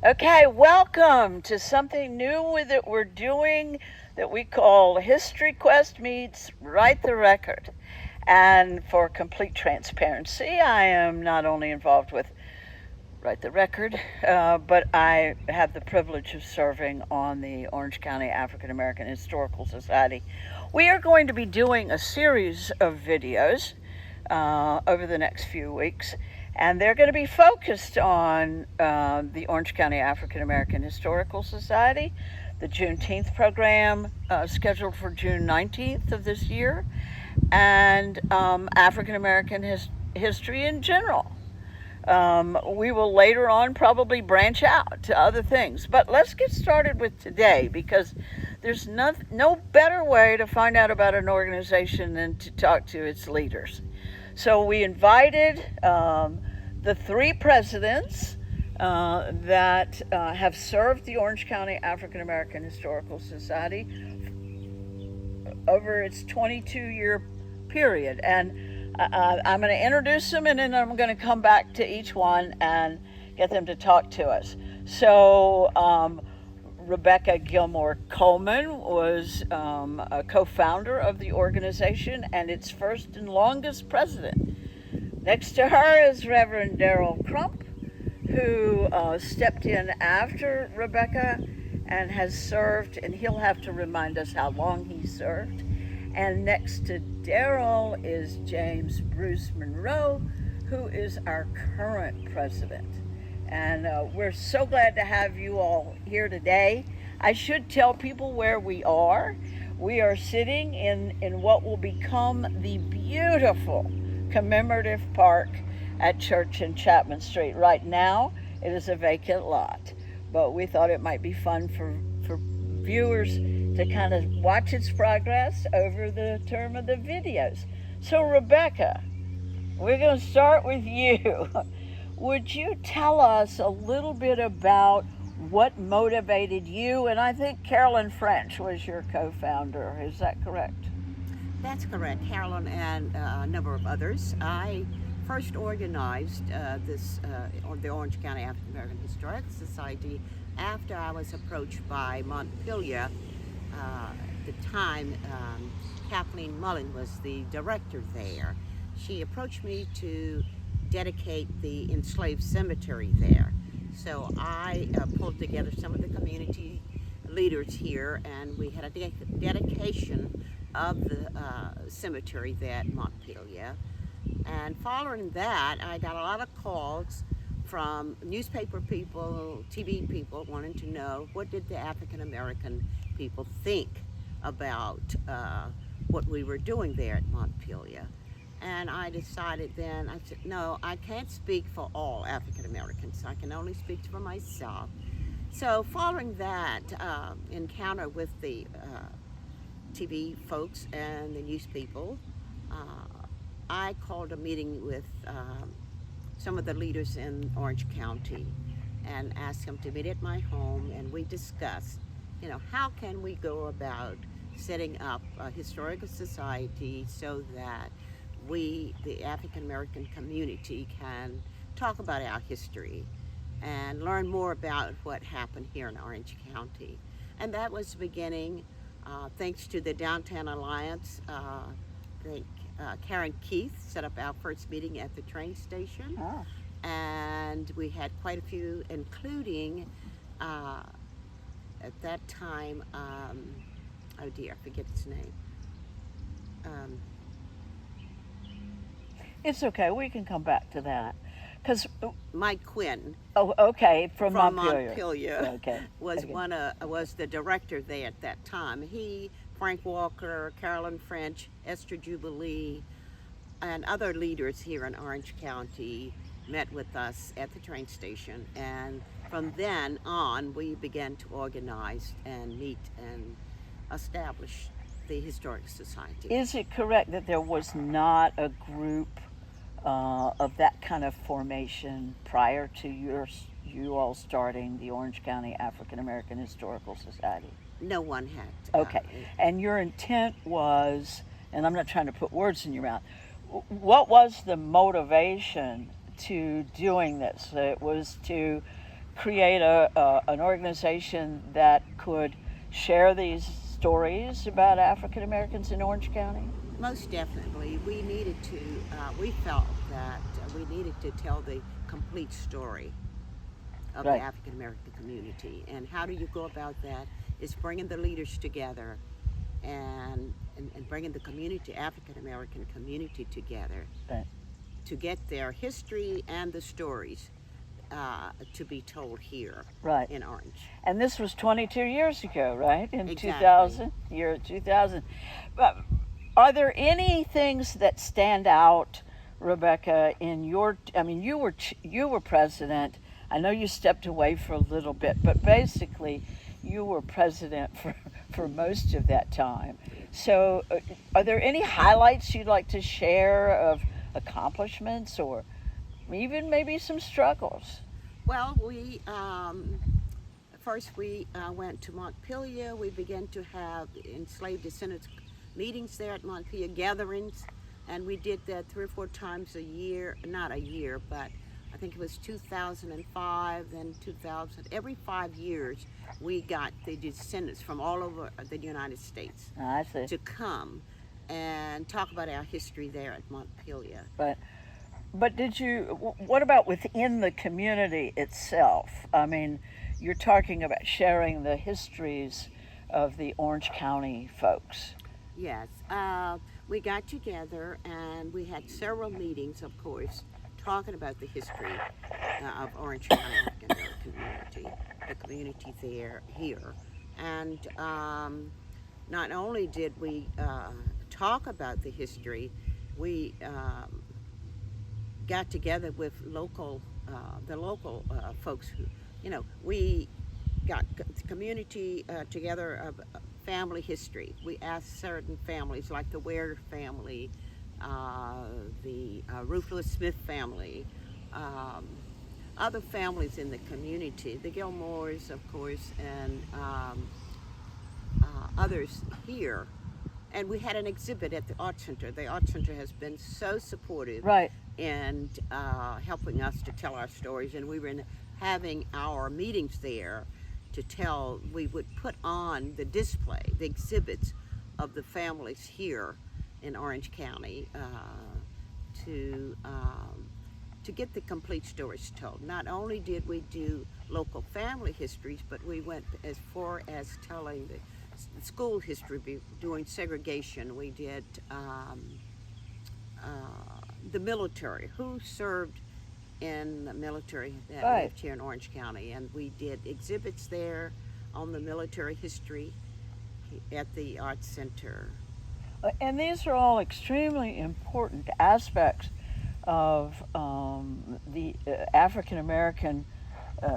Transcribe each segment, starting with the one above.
Okay, welcome to something new that we're doing that we call History Quest meets Write the Record. And for complete transparency, I am not only involved with Write the Record, but I have the privilege of serving on the Orange County African American Historical Society. We are going to be doing a series of videos over the next few weeks, and they're going to be focused on the Orange County African American Historical Society, the Juneteenth program scheduled for June 19th of this year, and African American history in general. We will later on probably branch out to other things, but let's get started with today, because there's no better way to find out about an organization than to talk to its leaders. So we invited the three presidents that have served the Orange County African American Historical Society over its 22-year period. And I'm going to introduce them, and then I'm going to come back to each one and get them to talk to us. So Rebecca Gilmore Coleman was a co-founder of the organization and its first and longest president. Next to her is Reverend Darryle Crump, who stepped in after Rebecca and has served, and he'll have to remind us how long he served. And next to Darryle is James Bruce Monroe, who is our current president. And we're so glad to have you all here today. I should tell people where we are. We are sitting in what will become the beautiful commemorative park at Church and Chapman Street. Right now, it is a vacant lot, but we thought it might be fun for viewers to kind of watch its progress over the term of the videos. So Rebecca, we're going to start with you. Would you tell us a little bit about what motivated you? And I think Carolyn French was your co-founder. Is that correct? That's correct, Carolyn and a number of others. I first organized the Orange County African American Historical Society after I was approached by Montpelier. At the time, Kathleen Mullen was the director there. She approached me to dedicate the enslaved cemetery there. So I pulled together some of the community leaders here, and we had a dedication of the cemetery there at Montpelier. And following that, I got a lot of calls from newspaper people, TV people wanting to know what did the African American people think about what we were doing there at Montpelier. And I decided then, I said, no, I can't speak for all African Americans. I can only speak for myself. So following that encounter with the TV folks and the news people, I called a meeting with some of the leaders in Orange County and asked them to meet at my home, and we discussed, how can we go about setting up a historical society so that we, the African American community, can talk about our history and learn more about what happened here in Orange County. And that was the beginning, thanks to the Downtown Alliance. Karen Keith set up our first meeting at the train station. Oh. And we had quite a few, including at that time, oh dear, I forget his name. It's okay, we can come back to that. Because Mike Quinn. Oh, okay, from Montpelier. Okay. Was the director there at that time. He, Frank Walker, Carolyn French, Esther Jubilee, and other leaders here in Orange County met with us at the train station. And from then on, we began to organize and meet and establish the Historic Society. Is it correct that there was not a group of that kind of formation prior to you all starting the Orange County African American Historical Society? No one had. Okay. And your intent was, and I'm not trying to put words in your mouth, what was the motivation to doing this? It was to create an organization that could share these stories about African Americans in Orange County? Most definitely, we felt that we needed to tell the complete story of the Right. African American community. And how do you go about that? Is bringing the leaders together and bringing the community, African American community together Right. to get their history and the stories to be told here Right. in Orange. And this was 22 years ago, right? In Exactly. 2000, year 2000. But are there any things that stand out, Rebecca, in your, I mean, you were president. I know you stepped away for a little bit, but basically you were president for most of that time. So are there any highlights you'd like to share of accomplishments or even maybe some struggles? Well, we first we went to Montpelier. We began to have enslaved descendants meetings there at Montpelier, gatherings, and we did that 3 or 4 times a year. Not a year, but I think it was 2005, then 2000. Every 5 years, we got the descendants from all over the United States I see. to come and talk about our history there at Montpelier. But what about within the community itself? I mean, you're talking about sharing the histories of the Orange County folks. Yes, we got together and we had several meetings, of course, talking about the history of Orange County African American community, the community here. And not only did we talk about the history, we got together with the local folks who, we got community together of family history. We asked certain families like the Ware family, the Ruth Lewis Smith family, other families in the community, the Gilmores, of course, and others here. And we had an exhibit at the Art Center. The Art Center has been so supportive Right. and helping us to tell our stories. And we were having our meetings there to tell. We would put on the display, the exhibits of the families here in Orange County to get the complete stories told. Not only did we do local family histories, but we went as far as telling the school history during segregation. We did the military, who served in the military that Right. lived here in Orange County, and we did exhibits there on the military history at the Arts Center. And these are all extremely important aspects of the African American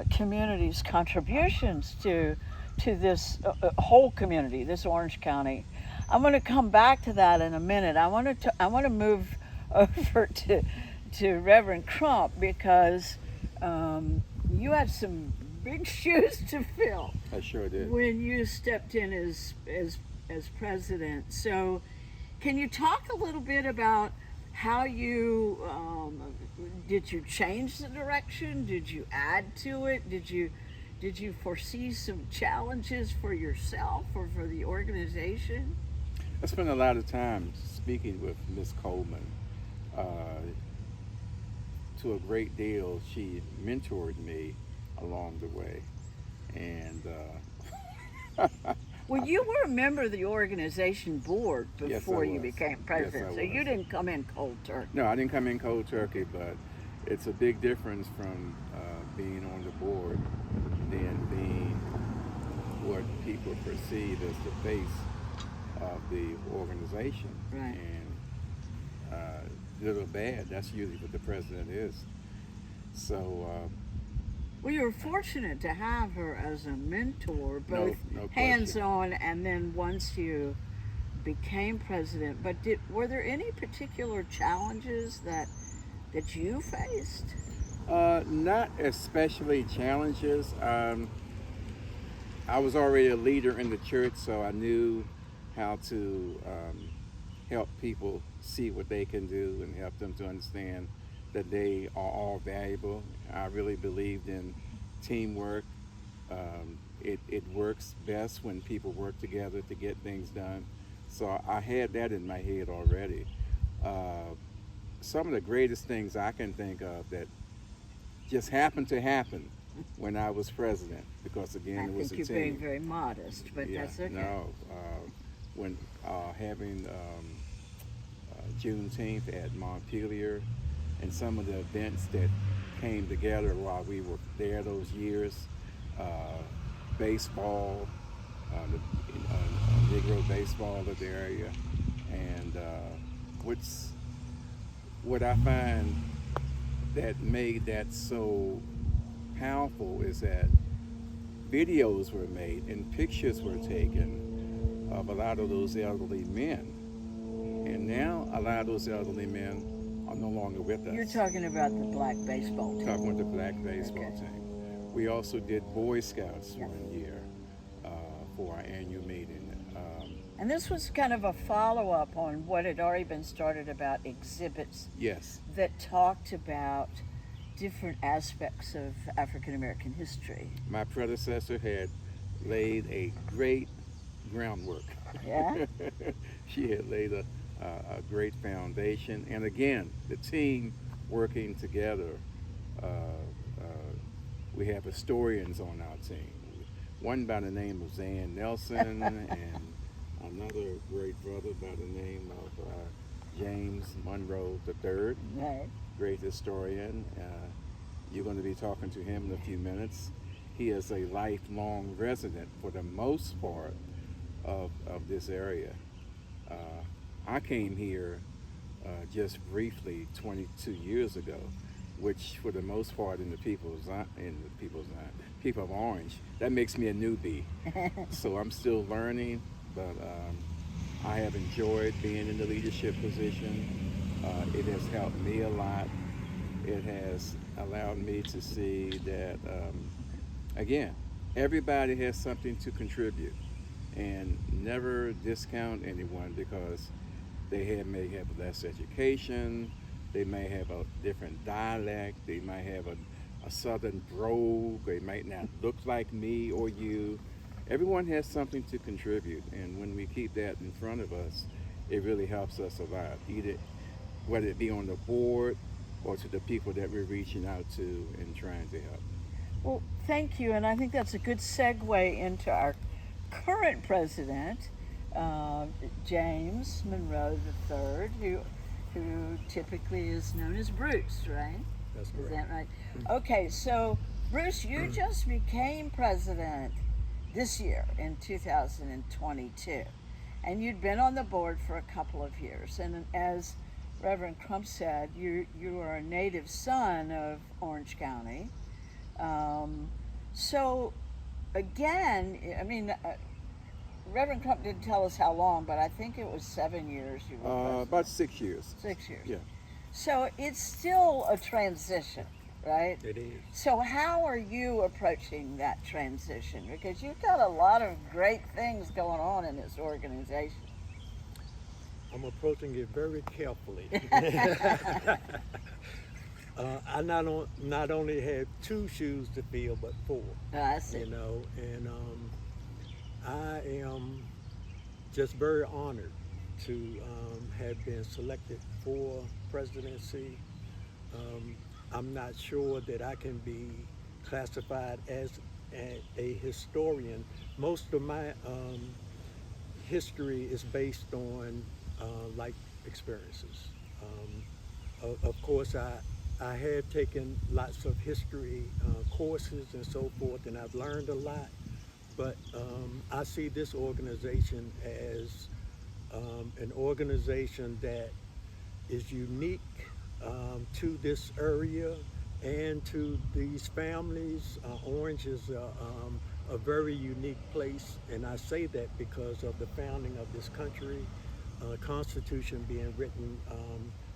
community's contributions to this whole community, this Orange County. I'm going to come back to that in a minute. I want to move over to Reverend Crump because you had some big shoes to fill. I sure did. When you stepped in as president. So, can you talk a little bit about how you did you change the direction? Did you add to it? Did you foresee some challenges for yourself or for the organization? I spent a lot of time speaking with Miss Coleman. To a great deal, she mentored me along the way, and Well, you were a member of the organization board Yes, before I you was. became Yes, president, I so you was. didn't come in cold turkey. no, I didn't come in cold turkey, but it's a big difference from being on the board than being what people perceive as the face of the organization. Right. And good or bad, that's usually what the president is. So Well, you were fortunate to have her as a mentor, both no question. hands-on and then once you became president. But were there any particular challenges that you faced? not especially challenges. I was already a leader in the church, so I knew how to help people see what they can do and help them to understand that they are all valuable. I really believed in teamwork. It works best when people work together to get things done. So I had that in my head already. Some of the greatest things I can think of that just happened to happen when I was president, because again, I it was think a you're team. being very modest, but Yeah, that's okay. no. When having Juneteenth at Montpelier, and some of the events that came together while we were there those years, uh, baseball, Negro baseball of the area, and what's what I find that made that so powerful is that videos were made and pictures were taken of a lot of those elderly men. And now a lot of those elderly men are no longer with us. You're talking about the black baseball team. Talking with the black baseball Okay. team. We also did Boy Scouts Yeah. one year for our annual meeting. And this was kind of a follow-up on what had already been started about exhibits Yes, that talked about different aspects of African American history. my predecessor had laid a great groundwork. Yeah? She had laid a great foundation. And again, the team working together. Uh, uh, we have historians on our team. One by the name of Zann Nelson, and another great brother by the name of James Monroe III, Right. great historian. You're going to be talking to him in a few minutes. He is a lifelong resident for the most part of this area. I came here just briefly 22 years ago, which for the most part in the people of Orange, that makes me a newbie. So I'm still learning, but I have enjoyed being in the leadership position. It has helped me a lot. It has allowed me to see that, again, everybody has something to contribute, and never discount anyone because they may have less education, they may have a different dialect, they might have a southern brogue, they might not look like me or you. Everyone has something to contribute, and when we keep that in front of us, it really helps us a lot, either whether it be on the board or to the people that we're reaching out to and trying to help. Well, thank you, and I think that's a good segue into our current president, James Monroe III, who typically is known as Bruce, right? That's Is correct. that right? Okay, so Bruce, you just became president this year in 2022, and you'd been on the board for a couple of years. And as Reverend Crump said, you are a native son of Orange County. So again, I mean, Reverend Crump didn't tell us how long, but I think it was 7 years you were president. About 6 years. 6 years. Yeah. So it's still a transition, right? It is. So how are you approaching that transition? Because you've got a lot of great things going on in this organization. I'm approaching it very carefully. I not only have 2 shoes to fill, but 4. I see. You know, and I am just very honored to have been selected for presidency. I'm not sure that I can be classified as a historian. Most of my history is based on life experiences. Of course, I have taken lots of history courses and so forth, and I've learned a lot. But I see this organization as an organization that is unique to this area and to these families. Orange is a very unique place, and I say that because of the founding of this country, Constitution being written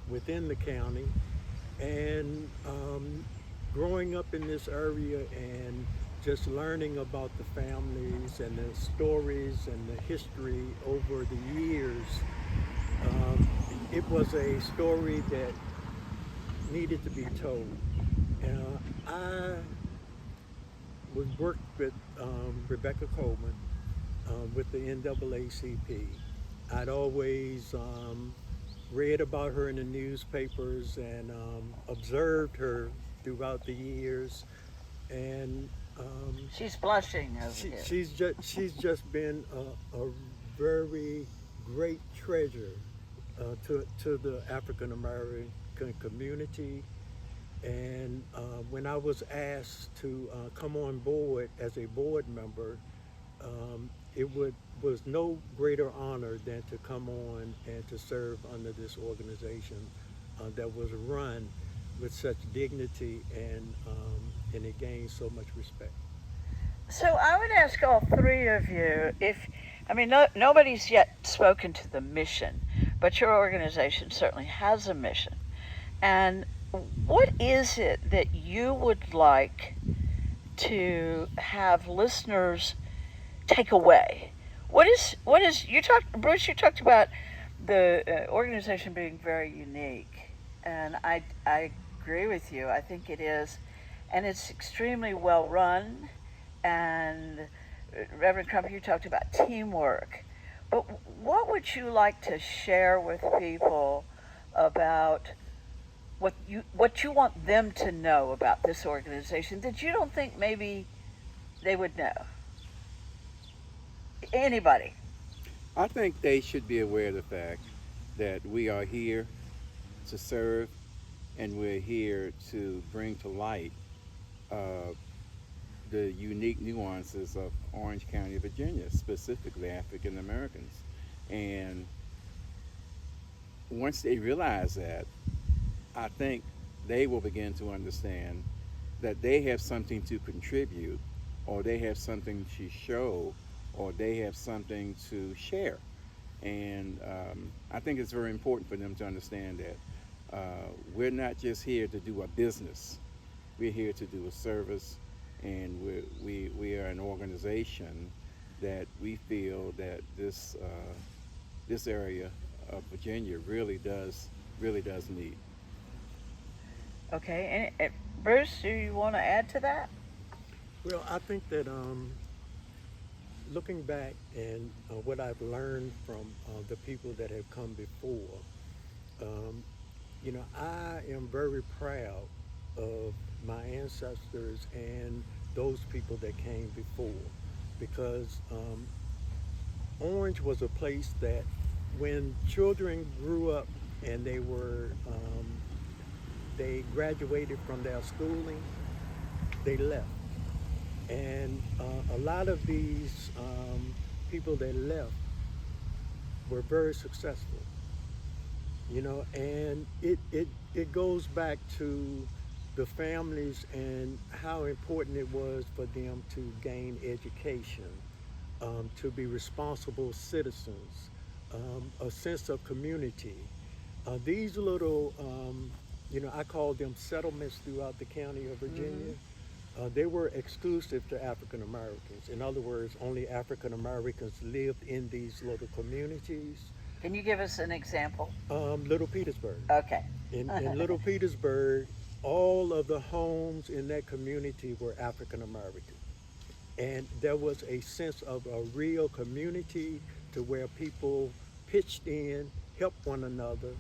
within the county, and growing up in this area and just learning about the families and the stories and the history over the years. It was a story that needed to be told. was worked with Rebecca Coleman with the NAACP. I'd always read about her in the newspapers and observed her throughout the years, and She's blushing over here. she's just been a very great treasure to the African American community. And when I was asked to come on board as a board member, was no greater honor than to come on and to serve under this organization that was run with such dignity, and it gained so much respect. So I would ask all three of you nobody's yet spoken to the mission, but your organization certainly has a mission. And what is it that you would like to have listeners take away? Bruce, you talked about the organization being very unique, and I agree with you. I think it is, and it's extremely well run. And Reverend Crump, you talked about teamwork, but what would you like to share with people about what you want them to know about this organization that you don't think maybe they would know? Anybody? I think they should be aware of the fact that we are here to serve, and we're here to bring to light the unique nuances of Orange County, Virginia, specifically African Americans. And once they realize that, I think they will begin to understand that they have something to contribute, or they have something to show, or they have something to share. And I think it's very important for them to understand that we're not just here to do a business. We're here to do a service, and we are an organization that we feel that this area of Virginia really does need. Okay, and Bruce, do you want to add to that? Well, I think that looking back and what I've learned from the people that have come before, I am very proud of my ancestors and those people that came before, because Orange was a place that when children grew up and they graduated from their schooling, they left. And a lot of these people that left were very successful, and it goes back to the families and how important it was for them to gain education, to be responsible citizens, a sense of community. These little, I call them settlements throughout the county of Virginia. They were exclusive to African Americans. In other words, only African Americans lived in these little communities. Can you give us an example? Little Petersburg. Okay. In Little Petersburg, all of the homes in that community were African American. And there was a sense of a real community to where people pitched in, helped one another.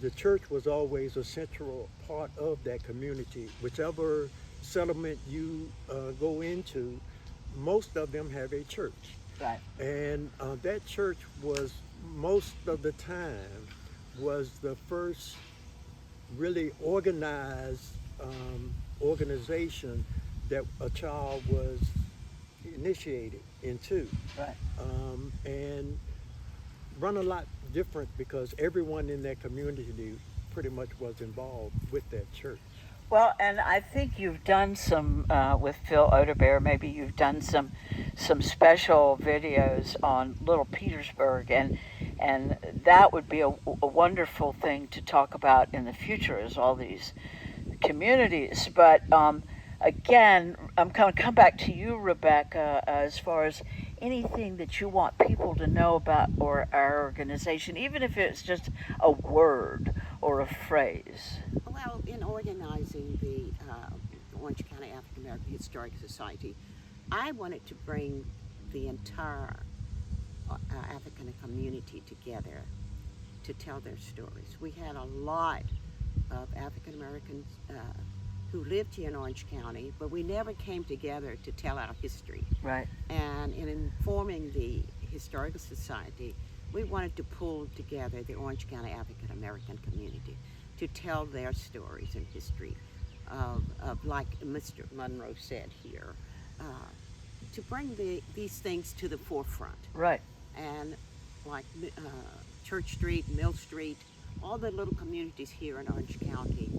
The church was always a central part of that community. Whichever settlement you go into, most of them have a church. Right. And that church was, most of the time, was the first really organized organization that a child was initiated into. Right. And run a lot different because everyone in that community pretty much was involved with that church. Well, and I think you've done some with Phil Oderbear. Maybe you've done some special videos on Little Petersburg, and that would be a wonderful thing to talk about in the future, as all these communities. But again, I'm going to come back to you, Rebecca, as far as anything that you want people to know about or our organization, even if it's just a word or a phrase. Well, in organizing the Orange County African American Historical Society, I wanted to bring the entire African community together to tell their stories. We had a lot of African Americans who lived here in Orange County, but we never came together to tell our history. Right. And in forming the Historical Society, we wanted to pull together the Orange County African American community to tell their stories and history of like Mr. Monroe said here, to bring these things to the forefront. Right. And like Church Street, Mill Street, all the little communities here in Orange County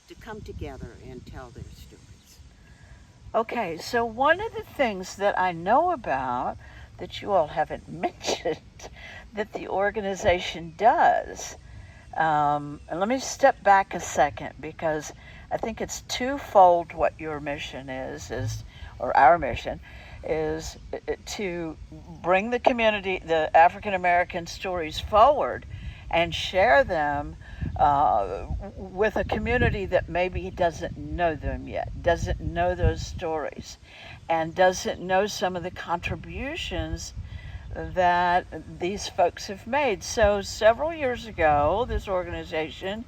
to come together and tell their stories. Okay, so one of the things that I know about that you all haven't mentioned that the organization does, and let me step back a second because I think it's twofold what your mission is, or our mission, is to bring the community, the African American stories forward and share them with a community that maybe doesn't know them yet, doesn't know those stories, and doesn't know some of the contributions that these folks have made. So several years ago, this organization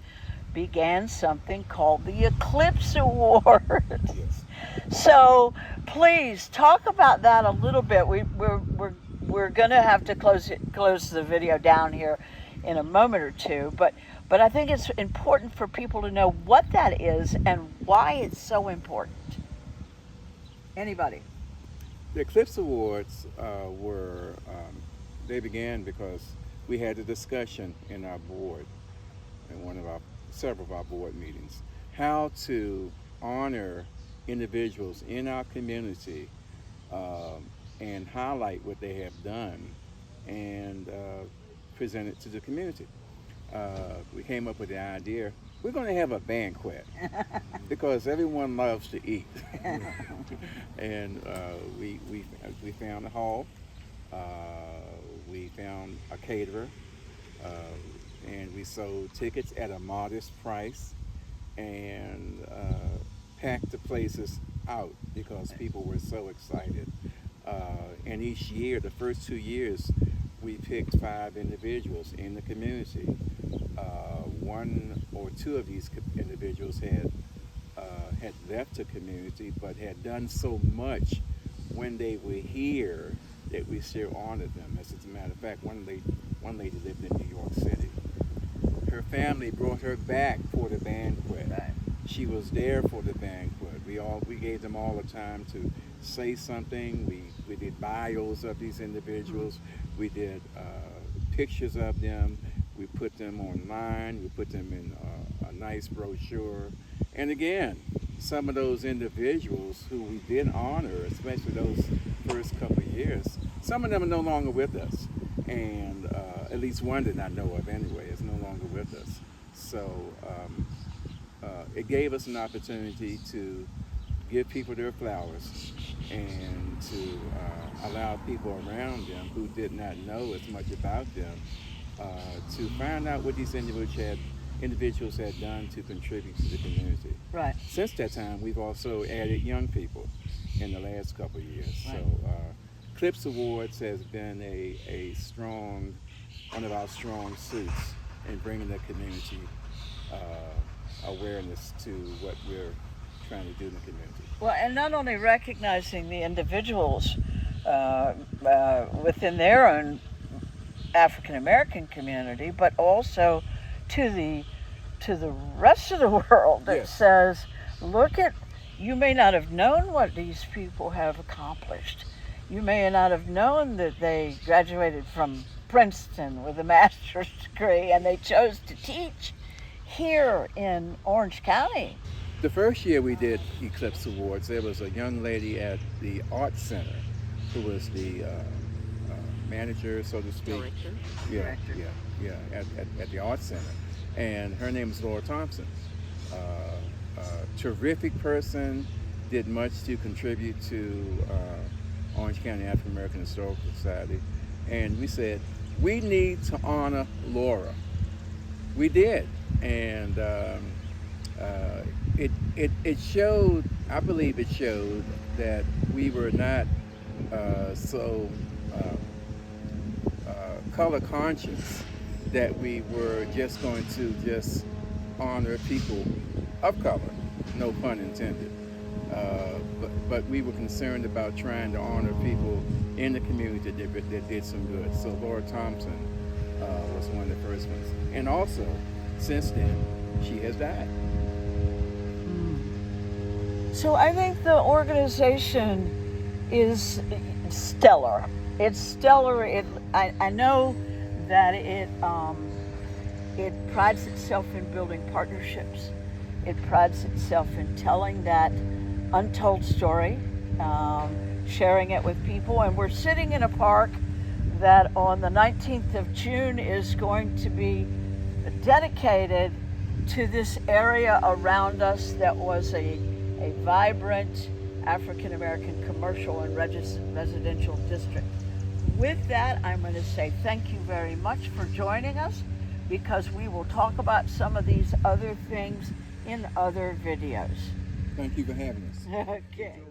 began something called the Eclipse Award. Yes. So please talk about that a little bit. We're going to have to close the video down here in a moment or two, but I think it's important for people to know what that is and why it's so important. Anybody? The Eclipse Awards they began because we had a discussion in our board, in several of our board meetings, how to honor individuals in our community and highlight what they have done and present it to the community. We came up with the idea, we're going to have a banquet because everyone loves to eat. And we found a hall, we found a caterer, and we sold tickets at a modest price and packed the places out because people were so excited. And each year, the first 2 years, we picked 5 individuals in the community. 1 or 2 of these individuals had left the community, but had done so much when they were here that we still honored them. As a matter of fact, one lady lived in New York City. Her family brought her back for the banquet. Right. She was there for the banquet. We gave them all the time to say something. We did bios of these individuals. We did pictures of them. We put them online. We put them in a nice brochure. And again, some of those individuals who we did honor, especially those first couple of years, some of them are no longer with us. And at least one that I know of anyway is no longer with us. So it gave us an opportunity to give people their flowers and to allow people around them who did not know as much about them to find out what these individuals had done to contribute to the community. Right. Since that time, we've also added young people in the last couple of years. Right. So Eclipse Awards has been one of our strong suits in bringing the community awareness to what we're trying to do in the community. Well, and not only recognizing the individuals within their own African American community, but also to the rest of the world that Yes. says, look at, you may not have known what these people have accomplished. You may not have known that they graduated from Princeton with a master's degree and they chose to teach here in Orange County. The first year we did Eclipse Awards, there was a young lady at the Art Center who was the manager, so to speak. Director. At the Art Center. And her name is Laura Thompson. Terrific person, did much to contribute to Orange County African American Historical Society. And we said, we need to honor Laura. We did. And it showed I believe it showed that we were not so color conscious that we were just going to just honor people of color, no pun intended. But we were concerned about trying to honor people in the community that did some good. So Laura Thompson was one of the first ones. And also, since then, she has died. So I think the organization is stellar. It's stellar. I know that it prides itself in building partnerships. It prides itself in telling that untold story, sharing it with people. And we're sitting in a park that on the 19th of June is going to be dedicated to this area around us that was a vibrant African American commercial and residential district. With that, I'm going to say thank you very much for joining us, because we will talk about some of these other things in other videos. Thank you for having us. Okay.